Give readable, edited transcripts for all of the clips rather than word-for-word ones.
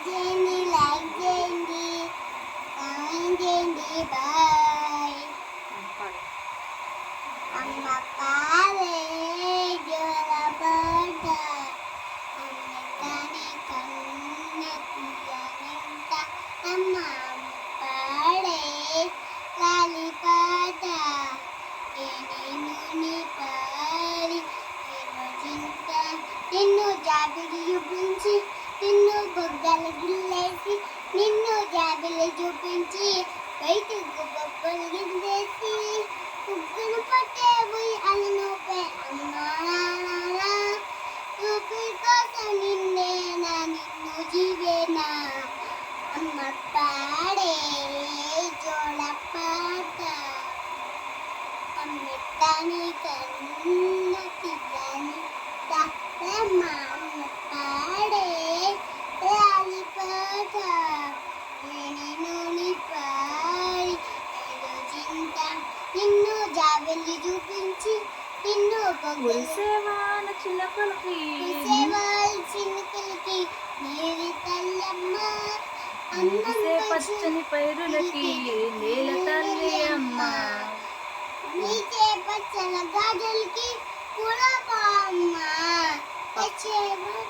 చేయండి, లైక్ చేయండి, కామెంట్ చేయండి. బాయ్. అమ్మ పాలే జోలపాట అమ్మకాని కన్న తీయనింత అమ్మ పాడే లాలిపాట నేను పాడి చింత నిన్ను జాబిలి చూపించి నిన్ను బొగ్గలు గిల్లేసి నిన్ను జాబిలి చూపించి బయటకు బొబ్బలు గిల్లేసి ముగ్గురు పట్టేవి అలనూపే అమ్మా ఊపిరి కోసం నిన్నేనా నిన్ను జీవేనా అమ్మ పాడే జోలపాట అమ్మెట్టాని కన్న తీయని అమ్మ పాడే లాలిపాట నేను పాడి చింత నిన్ను జాబెల్లి చూపించి నిన్ను సేవాన చిన్నకలకి చిన్నకలకి నీరి తల్లమ్మ పచ్చని పైరులకి నేల తల్లి అమ్మ నీచే పచ్చల గాజులకి పులపమ్మ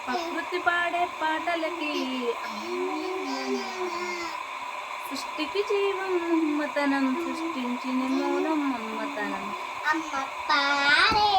ప్రకృతి పాడే పాటలకి సృష్టికి జీవం మమ్మతనం సృష్టించిన మూలం మమ్మతనం అమ్మ పాడే